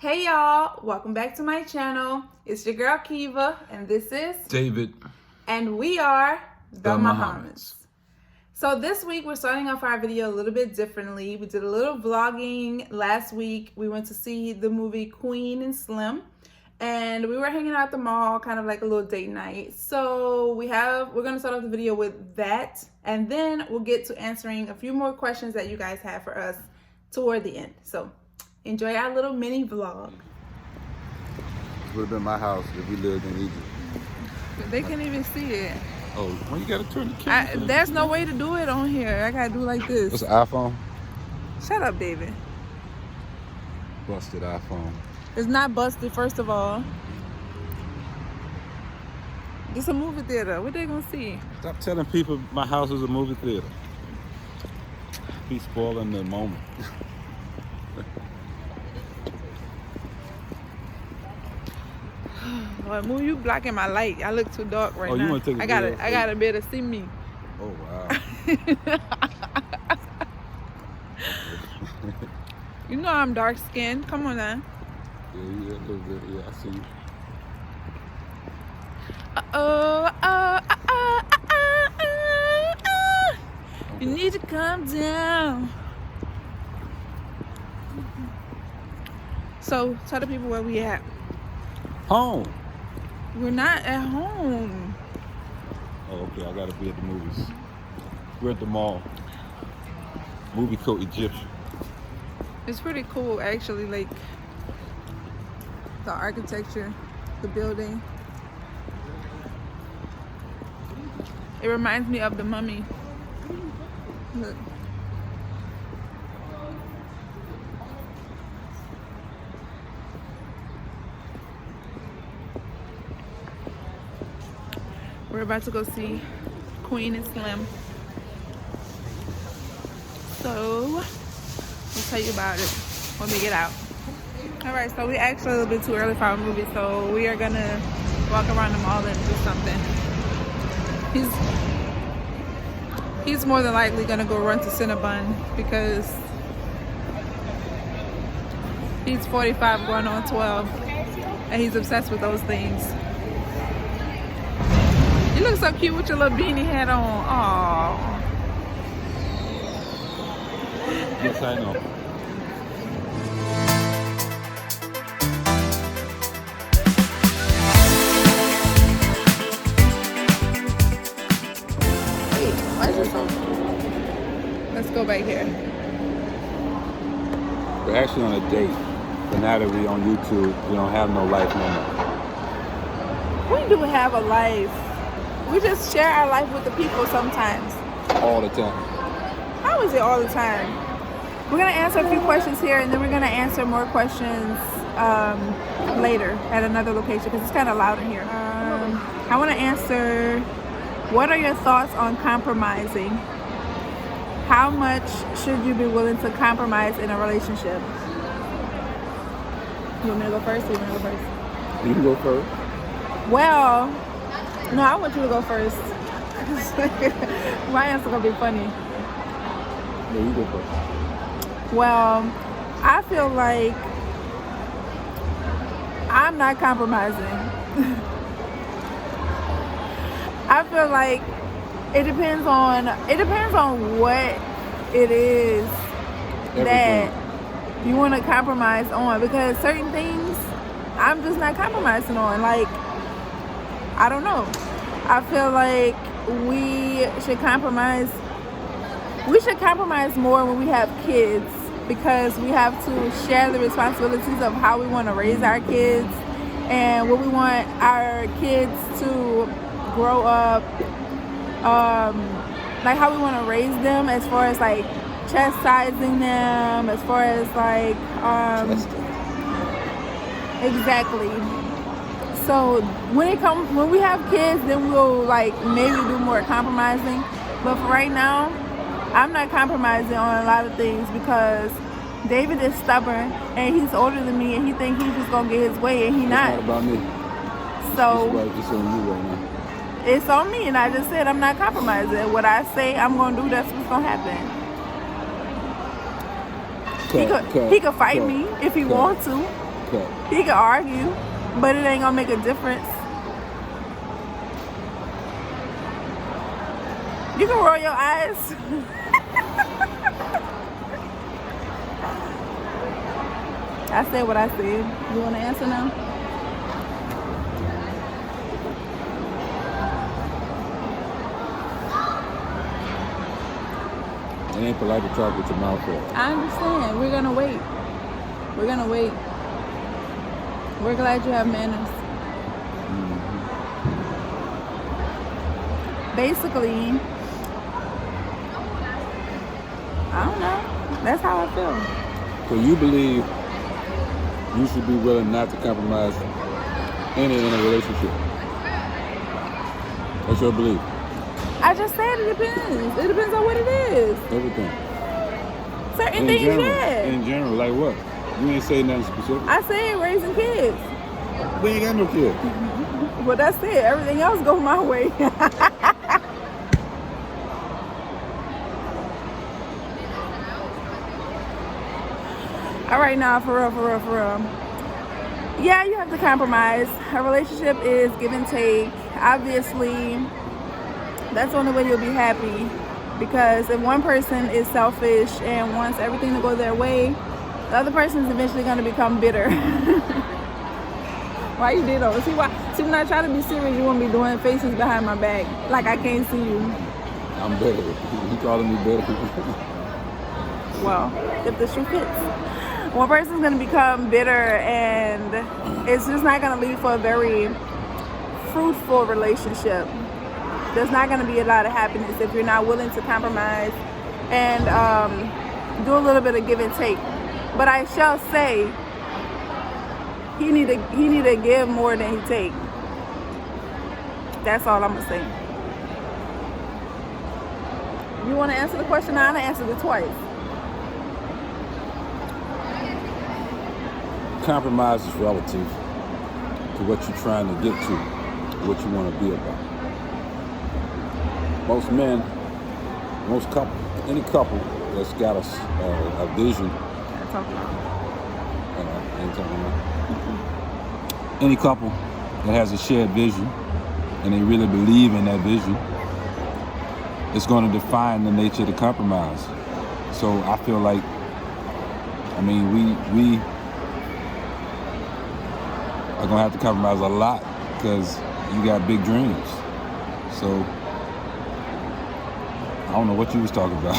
Hey y'all, welcome back to my channel. It's your girl Kiva and this is David. And we are the Muhammads. So this week we're starting off our video a little bit differently. We did a little vlogging last week. We went to see the movie Queen and Slim and we were hanging out at the mall, kind of like a little date night. So we're gonna start off the video with that and then we'll get to answering a few more questions that you guys have for us toward the end. So enjoy our little mini vlog. This would have been my house if we lived in Egypt. They can't even see it. Oh, well, you gotta turn the camera. There's no way to do it on here. I gotta do like this. What's an iPhone? Shut up, David. Busted iPhone. It's not busted, first of all. It's a movie theater. What they gonna see? Stop telling people my house is a movie theater. Be spoiling the moment. Lord, move, you blocking my light. I look too dark right now. You want to take a video? I gotta be able to see me. Oh, wow. You know I'm dark skinned. Come on now. Yeah, a little bit. Yeah, I see you. You need to calm down. So, tell the people where we at. Home. We're not at home. Oh, okay. I gotta be at the movies. We're at the mall. Movie Code Egyptian. It's pretty cool, actually. Like the architecture, the building. It reminds me of the Mummy. Look. We're about to go see Queen and Slim. So, we'll tell you about it when we get out. Alright, so we actually a little bit too early for our movie, so we are gonna walk around the mall and do something. He's more than likely gonna go run to Cinnabon because he's 45 going on 12 and he's obsessed with those things. You look so cute with your little beanie hat on. Aww. Yes, I know. Hey, why is this so? Let's go back here. We're actually on a date, but now that we're on YouTube, we don't have no life no more. We do have a life. We just share our life with the people sometimes. All the time. How is it all the time? We're going to answer a few questions here and then we're going to answer more questions later at another location because it's kind of loud in here. I want to answer, what are your thoughts on compromising? How much should you be willing to compromise in a relationship? You want me to go first or you want to go first? You can go first. Well, no, I want you to go first. My answer gonna be funny. No, you go first. Well, I feel like I'm not compromising. I feel like it depends on what it is that you want to compromise on, because certain things I'm just not compromising on. Like, I don't know. I feel like we should compromise more when we have kids, because we have to share the responsibilities of how we want to raise our kids and what we want our kids to grow up, like how we want to raise them as far as like chastising them, as far as like exactly. So when we have kids, then we'll like maybe do more compromising. But for right now, I'm not compromising on a lot of things because David is stubborn and he's older than me and he thinks he's just gonna get his way and he's not. It's not about me. So It's on you right now. It's on me, and I just said I'm not compromising. What I say I'm gonna do, that's what's gonna happen. He could fight me if he wants to. cut. He can argue, but it ain't gonna make a difference. You can roll your eyes. I said what I said. You want to answer now? It ain't polite to talk with your mouth full. I understand. We're gonna wait. We're gonna wait. We're glad you have manners. Basically, I don't know. That's how I feel. So you believe you should be willing not to compromise in a relationship? That's your belief? I just said it depends. It depends on what it is. Everything. Certain things, yeah. In general, like what? You ain't say nothing specific. I said raising kids. We ain't got no kids. Well, that's it. Everything else goes my way. All right, now, for real. Yeah, you have to compromise. A relationship is give and take. Obviously, that's the only way you'll be happy. Because if one person is selfish and wants everything to go their way, the other person is eventually going to become bitter. Why you did though? See when I try to be serious, you want me doing faces behind my back like I can't see you. I'm bitter. You calling me bitter? Well, if the shoe fits. One person's going to become bitter and it's just not going to lead for a very fruitful relationship. There's not going to be a lot of happiness if you're not willing to compromise and do a little bit of give and take. But I shall say, he need to give more than he take. That's all I'm gonna say. You want to answer the question? I answered it twice. Compromise is relative to what you're trying to get to, what you want to be about. Most men, any couple that's got a vision. Any couple that has a shared vision and they really believe in that vision, it's going to define the nature of the compromise. So I feel like, we are going to have to compromise a lot because you got big dreams. So I don't know what you was talking about.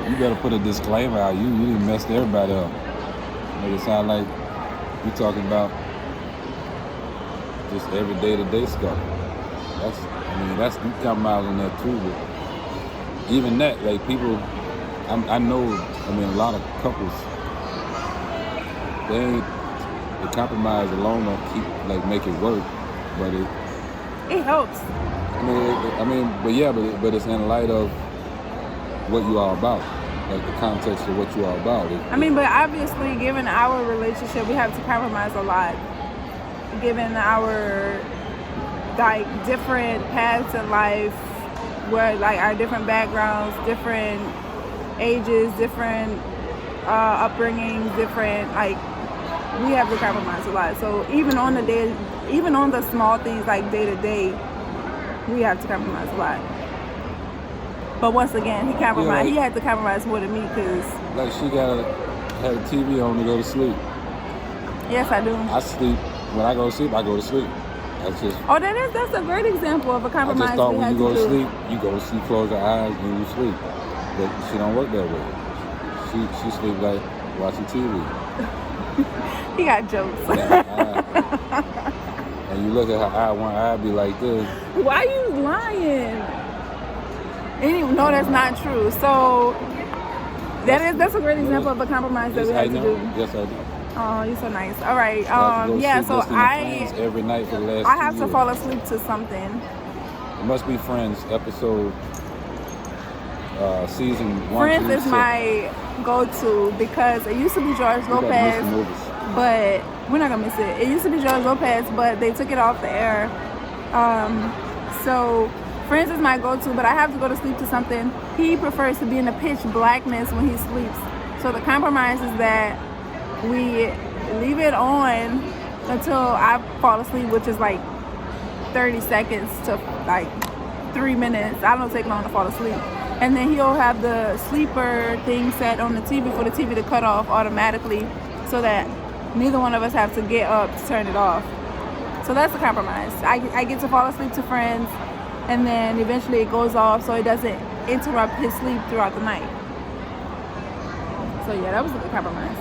You better put a disclaimer out. You didn't mess everybody up. It sound like you talking about just every day-to-day stuff. That's you compromising that too. But even that, like people, I know. A lot of couples, they compromise alone don't make it work, but it helps. But it's in light of what you are about, like the context of what you are about. But obviously, given our relationship, we have to compromise a lot. Given our different paths in life, where our different backgrounds, different ages, different upbringings, different we have to compromise a lot. So even on the small things like day to day, we have to compromise a lot. But once again, he compromised. He had to compromise more than me because she had a TV on to go to sleep. Yes, I do. I sleep when I go to sleep. I go to sleep. That's a great example of a compromise. I just thought when you go to sleep, you go to sleep, close your eyes, and you sleep. But she don't work that way. She sleep like watching TV. He got jokes. And you look at her eye, one eye be like this. Why you lying? No, that's not true. So that's a great example of a compromise that we have to do. Yes, I do. Oh, you're so nice. All right. So every night for the last I have 2 to years. fall asleep to something. It must be Friends episode season 1. Friends is my go-to because it used to be George Lopez, but we're not gonna miss it. It used to be George Lopez, but they took it off the air. So Friends is my go-to, but I have to go to sleep to something. He prefers to be in the pitch blackness when he sleeps. So the compromise is that we leave it on until I fall asleep, which is like 30 seconds to like 3 minutes. I don't take long to fall asleep. And then he'll have the sleeper thing set on the TV for the TV to cut off automatically so that neither one of us have to get up to turn it off. So that's the compromise. I get to fall asleep to Friends, and then eventually it goes off so it doesn't interrupt his sleep throughout the night. So yeah, that was a good compromise.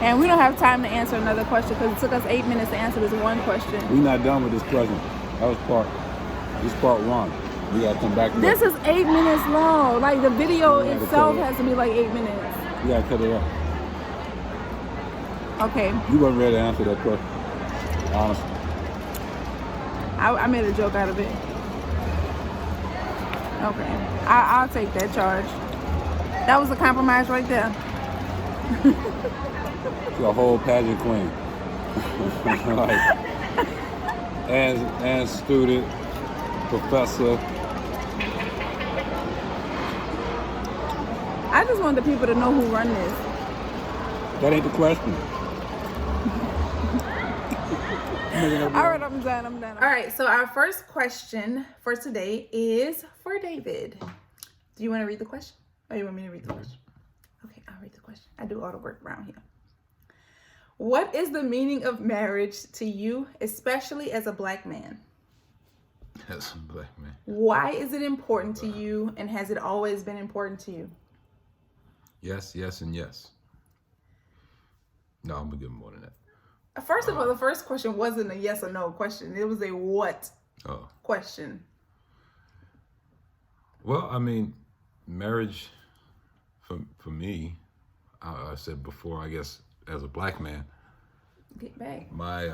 And we don't have time to answer another question because it took us 8 minutes to answer this one question. We're not done with this question. That was part one. We gotta come back to this that. Is 8 minutes long. Like the video itself has to be like 8 minutes. You gotta cut it off. Okay. You weren't ready to answer that question, honestly. I made a joke out of it. Okay. I'll take that charge. That was a compromise right there. You're a whole pageant queen. Like, and student, professor. I just want the people to know who run this. That ain't the question. All right, I'm done. All right, so our first question for today is for David. Do you want to read the question? Or you want me to read the question? Okay, I'll read the question. I do all the work around here. What is the meaning of marriage to you, especially as a black man? As a black man. Why is it important to you, and has it always been important to you? Yes, yes, and yes. No, I'm gonna give him more than that. First of all, the first question wasn't a yes or no question. It was a what question. Well, I mean, marriage for me, I said before, I guess, as a black man, get back. My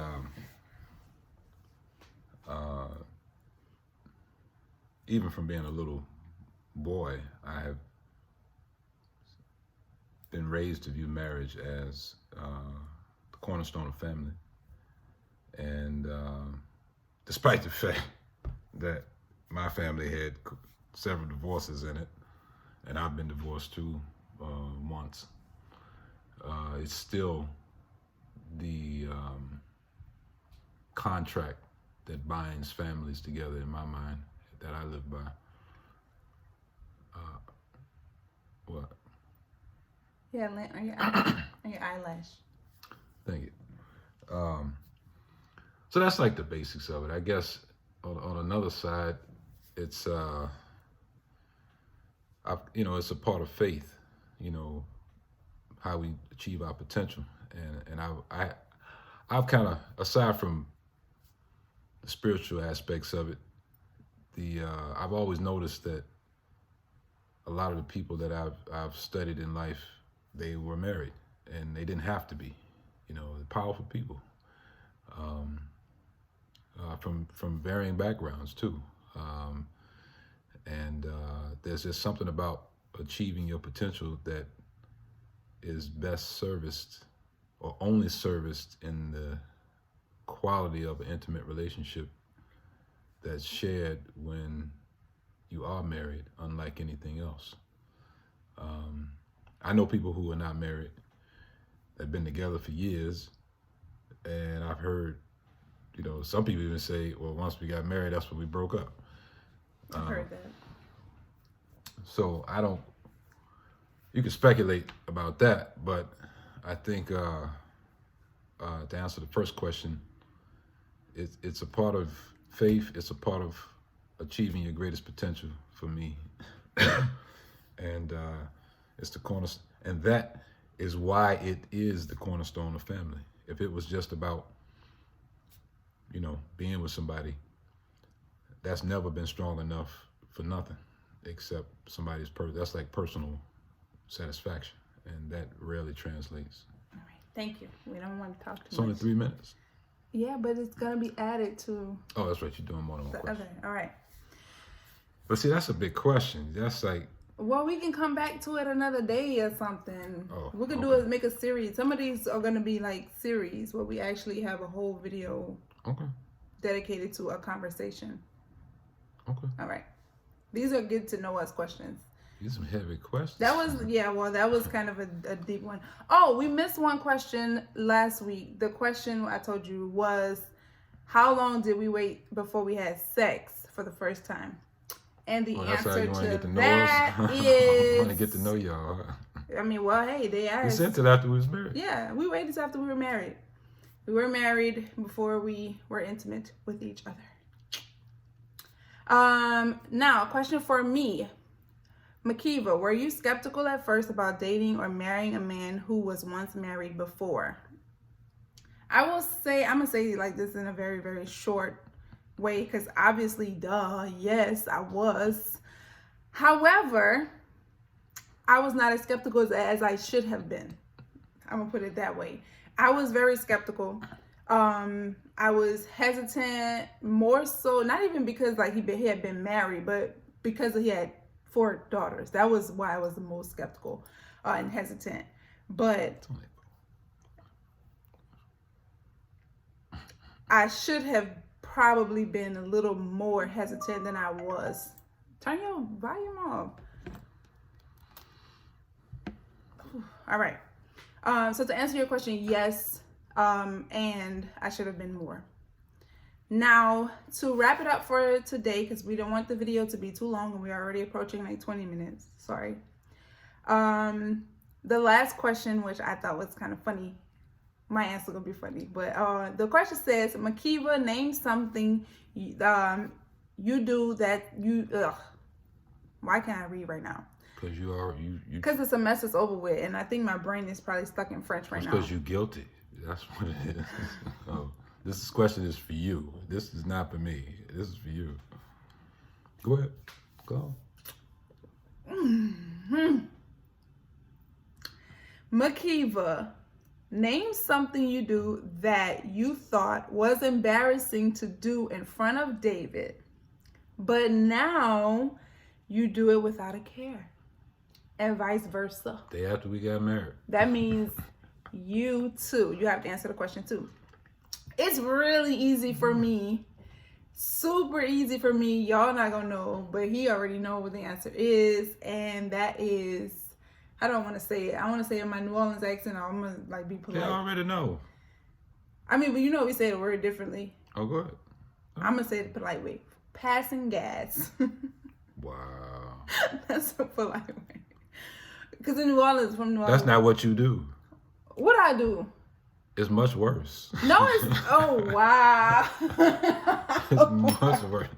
even from being a little boy, I have been raised to view marriage as the cornerstone of family. And despite the fact that my family had several divorces in it, and I've been divorced too once, it's still the contract that binds families together in my mind that I live by. What? Yeah, on your eyelash. Thank you. So that's like the basics of it. I guess on another side, it's it's a part of faith. You know, how we achieve our potential, and I've kind of, aside from the spiritual aspects of it, I've always noticed that a lot of the people that I've studied in life, they were married, and they didn't have to be. You know, powerful people from varying backgrounds too, and there's just something about achieving your potential that is best serviced or only serviced in the quality of an intimate relationship that's shared when you are married, unlike anything else. I know people who are not married, they've been together for years, and I've heard, some people even say, well, once we got married, that's when we broke up. I've heard that. So you can speculate about that, but I think to answer the first question, it's a part of faith, it's a part of achieving your greatest potential for me. And it's the cornerstone, and that is why it is the cornerstone of family. If it was just about, being with somebody, that's never been strong enough for nothing, except somebody's that's like personal satisfaction, and that rarely translates. All right, thank you. We don't want to talk too much. It's only 3 minutes. Yeah, but it's gonna be added to. Oh, that's right. You're doing more than one question. Okay, all right. But see, that's a big question. That's like. Well, we can come back to it another day or something. Oh, we can do is make a series. Some of these are gonna be like series where we actually have a whole video dedicated to a conversation. Okay. All right. These are good to know us questions. These are some heavy questions. That was kind of a deep one. Oh, we missed one question last week. The question I told you was, how long did we wait before we had sex for the first time? And the answer to that is... I want to get to know y'all. I mean, well, hey, they asked. We sent it after we was married. Yeah, we waited until after we were married. We were married before we were intimate with each other. Now, a question for me. Makeva, were you skeptical at first about dating or marrying a man who was once married before? I will say, I'm going to say like this in a very, very short way, because obviously, duh, yes, I was. However, I was not as skeptical as I should have been. I'm going to put it that way. I was very skeptical. I was hesitant, more so, not even because like he had been married, but because he had 4 daughters. That was why I was the most skeptical and hesitant. But I should have probably been a little more hesitant than I was. Turn your volume off. All right. So to answer your question, yes, and I should have been more. Now, to wrap it up for today, because we don't want the video to be too long, and we're already approaching like 20 minutes. Sorry. The last question, which I thought was kind of funny, my answer gonna be funny, but the question says, Makeva, name something you do that you why can't I read right now? Because you are because the semester's over with, and I think my brain is probably stuck in French right now. Because you're guilty. That's what it is. Oh, this question is for you. This is not for me. This is for you. Go ahead. Go on. Makeva, name something you do that you thought was embarrassing to do in front of David, but now you do it without a care, and vice versa. Day after we got married. That means you too. You have to answer the question too. It's really easy for me. Super easy for me. Y'all not gonna know, but he already know what the answer is, and that is, I don't want to say it. I want to say it in my New Orleans accent. I'm gonna like be polite. They already know. I mean, but you know we say the word differently. Oh, go ahead. I'm gonna say it the polite way. Passing gas. Wow. That's a polite way. Because in New Orleans, from New Orleans. That's not what you do. What I do? It's much worse. No, it's, oh, wow. It's much worse.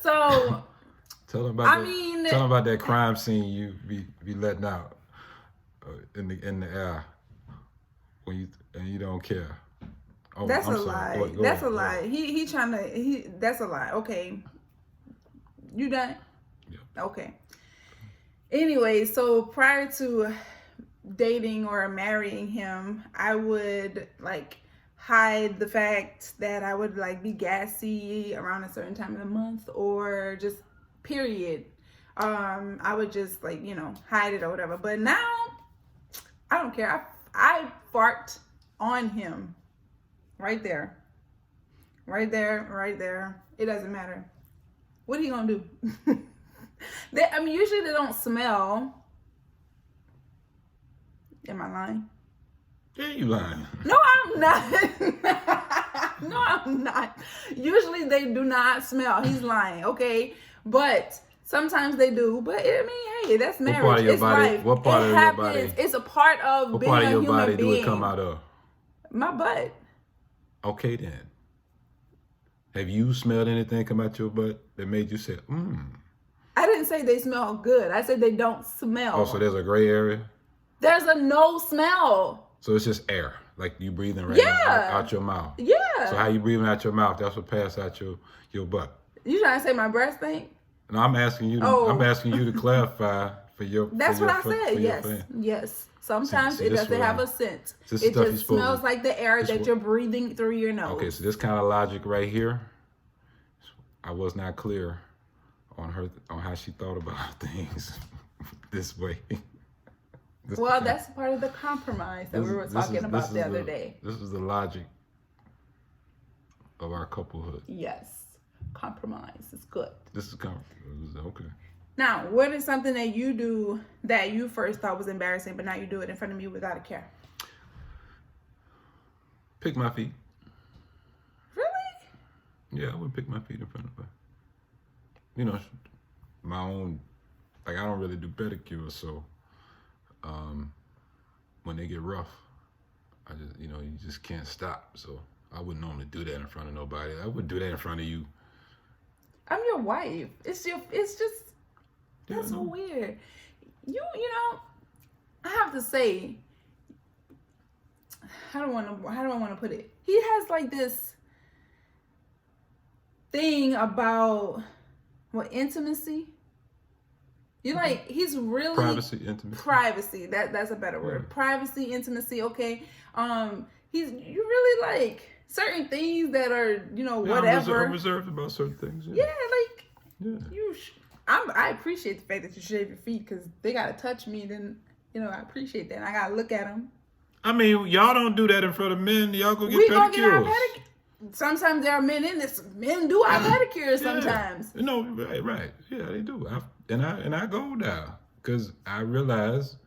So, tell them about that crime scene you be letting out in the air when you don't care. Oh, that's I'm a sorry. lie. That's a lie. He trying to, that's a lie. Okay. You done? Yeah. Okay. Anyway, so prior to dating or marrying him, I would like hide the fact that I would like be gassy around a certain time of the month, or just period. I would just like, hide it or whatever. But now I don't care. I fart on him right there. Right there, right there. It doesn't matter. What are you gonna do? Usually they don't smell. Am I lying? Yeah, you lying. No, I'm not. No, I'm not. Usually they do not smell. He's lying, okay? But sometimes they do. But hey, that's marriage. What part of your it's body? life. What part it of happens. your body? It's a part of what being part of a your human body being. do it come out of? My butt. Okay then. Have you smelled anything come out your butt that made you say, I didn't say they smell good. I said they don't smell. Oh, so there's a gray area? There's a no smell. So it's just air, like you breathing now out your mouth. Yeah. So how you breathing out your mouth? That's what passed out your butt. You trying to say my breath stink? No, I'm asking you. I'm asking you to clarify for your. That's for what your, I said. Yes. Yes. Sometimes it doesn't have a scent. It just smells like the air that you're breathing through your nose. Okay, so this kind of logic right here, I was not clear on how she thought about things this way. That's part of the compromise that we were talking about the other day. This is the logic of our couplehood. Yes. compromise. It's good. This is okay. Now, what is something that you do that you first thought was embarrassing, but now you do it in front of me without a care? Pick my feet. Really? Yeah, I would pick my feet in front of her. You know, my own, like I don't really do pedicures, so when they get rough, I just, you just can't stop. So I wouldn't normally do that in front of nobody. I would do that in front of you. I'm your wife. It's just, that's so weird. You know, I have to say, how do I want to put it? He has like this thing about intimacy. You like, he's really Privacy, intimacy. Privacy. That's a better word. Privacy, intimacy. Okay. You really like certain things that are, whatever. I'm reserved about certain things. Yeah, I appreciate the fact that you shave your feet because they gotta touch me. Then I appreciate that. And I gotta look at them. I mean, y'all don't do that in front of men. Y'all go get we pedicures. Gonna get our pedicures. Sometimes there are men in this. Men do our pedicures sometimes. No, right. Yeah, they do. I go there because I realize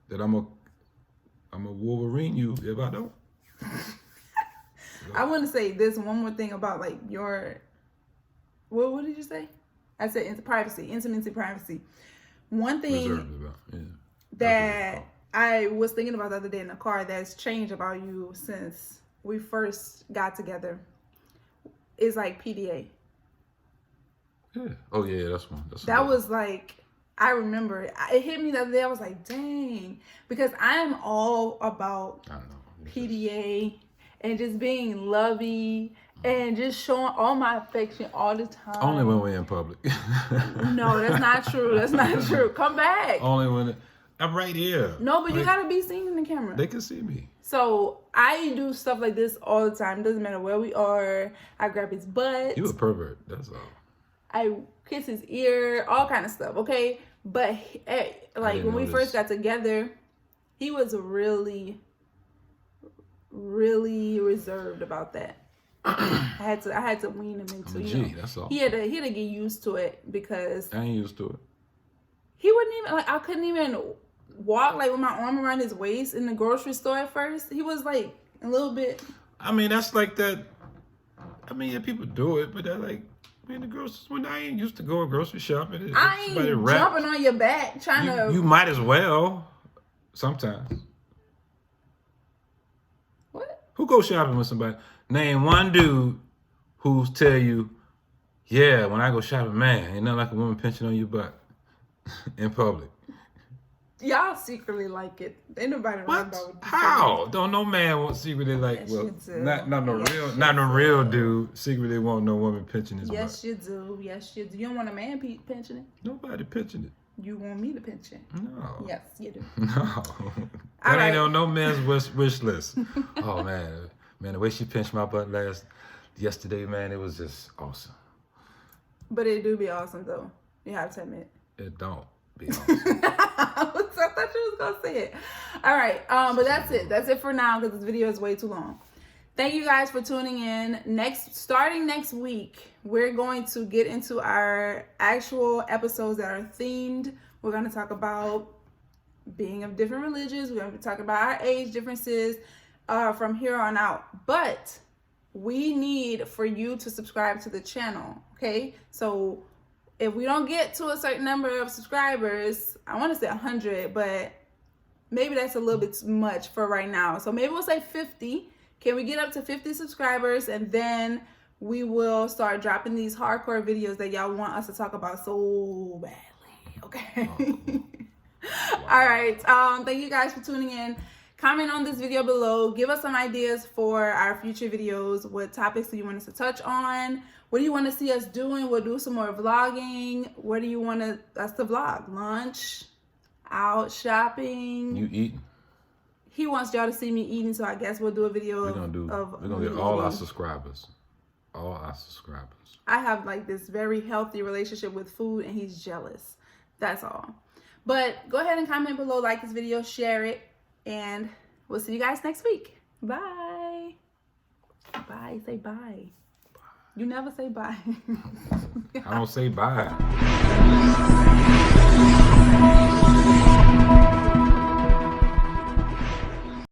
that I'm a Wolverine you if I don't. I want to say this one more thing about like your. What did you say? I said privacy, intimacy, privacy. One thing that I was thinking about the other day in the car that's changed about you since we first got together is like PDA. Yeah. Oh yeah, that's one. That was like, I remember it hit me the other day. I was like, dang, because I am all about PDA and just being lovey and just showing all my affection all the time. Only when we're in public. No, that's not true. That's not true. Come back. Only when I'm right here. No, but you gotta be seen in the camera. They can see me. So I do stuff like this all the time. Doesn't matter where we are. I grab his butt. You a pervert. That's all. I kiss his ear. All kind of stuff. Okay, but like when we first got together, he was really, really reserved about that. I had to wean him into. That's all. He had to get used to it because I ain't used to it. He wouldn't even I couldn't even walk like with my arm around his waist in the grocery store at first. He was like a little bit. I mean, that's like that. I mean, yeah, people do it, but they're like, man, the groceries. When I ain't used to go grocery shopping, I ain't jumping on your back trying to. You might as well. Sometimes. What? Who goes shopping with somebody? Name one dude who's tell you, yeah, when I go shopping, man, ain't nothing like a woman pinching on your butt in public. Y'all secretly like it. Ain't nobody what? About How? Don't no man want secretly like not no real dude secretly want no woman pinching his butt. Yes, you do. Yes, you do. You don't want a man pinching it? Nobody pinching it. You want me to pinch it? No. Yes, you do. No. That ain't on no man's wish list. Oh man, the way she pinched my butt yesterday, man, it was just awesome. But it do be awesome though. You have to admit. It don't be awesome. I thought you was gonna say it. All right, but that's it. That's it for now because this video is way too long. Thank you guys for tuning in. Starting next week, we're going to get into our actual episodes that are themed. We're going to talk about being of different religions. We're going to talk about our age differences from here on out. But we need for you to subscribe to the channel, okay? So if we don't get to a certain number of subscribers, I want to say 100, but maybe that's a little bit much for right now. So maybe we'll say 50. Can we get up to 50 subscribers? And then we will start dropping these hardcore videos that y'all want us to talk about so badly. Okay. Wow. All right. Thank you guys for tuning in. Comment on this video below. Give us some ideas for our future videos. What topics do you want us to touch on? What do you want to see us doing? We'll do some more vlogging. What do you want us to vlog? Lunch? Out shopping? You eating? He wants y'all to see me eating, so I guess we'll do a video we're gonna get all our subscribers. All our subscribers. I have like this very healthy relationship with food and he's jealous. That's all. But go ahead and comment below, like this video, share it, and we'll see you guys next week. Bye. Bye. Say bye. You never say bye. I don't say bye.